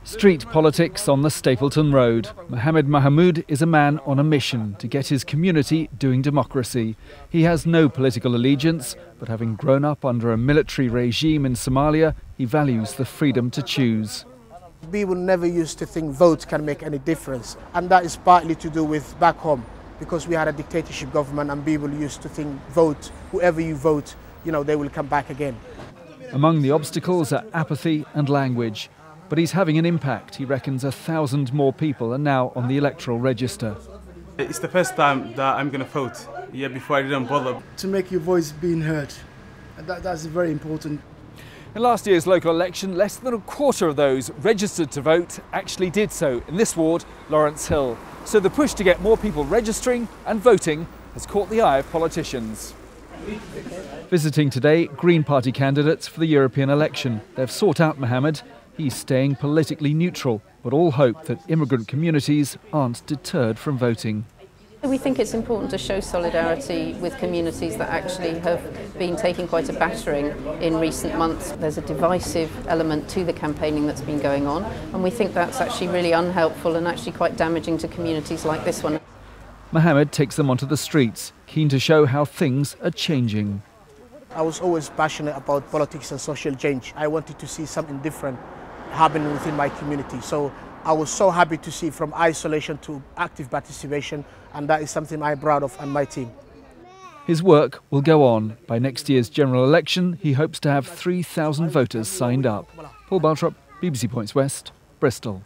Street politics on the Stapleton Road. Mohamed Mahmoud is a man on a mission to get his community doing democracy. He has no political allegiance, but having grown up under a military regime in Somalia, he values the freedom to choose. People never used to think vote can make any difference, and that is partly to do with back home, because we had a dictatorship government and people used to think vote, whoever you vote, they will come back again. Among the obstacles are apathy and language. But he's having an impact. He reckons 1,000 more people are now on the electoral register. It's the first time that I'm going to vote. Before I didn't bother. To make your voice being heard. That's very important. In last year's local election, less than a quarter of those registered to vote actually did so in this ward, Lawrence Hill. So the push to get more people registering and voting has caught the eye of politicians. Visiting today, Green Party candidates for the European election. They've sought out Mohamed. He's staying politically neutral, but all hope that immigrant communities aren't deterred from voting. We think it's important to show solidarity with communities that actually have been taking quite a battering in recent months. There's a divisive element to the campaigning that's been going on, and we think that's actually really unhelpful and actually quite damaging to communities like this one. Mohamed takes them onto the streets, keen to show how things are changing. I was always passionate about politics and social change. I wanted to see something different happening within my community. So I was so happy to see from isolation to active participation, and that is something I'm proud of and my team. His work will go on. By next year's general election, he hopes to have 3,000 voters signed up. Paul Baltrop, BBC Points West, Bristol.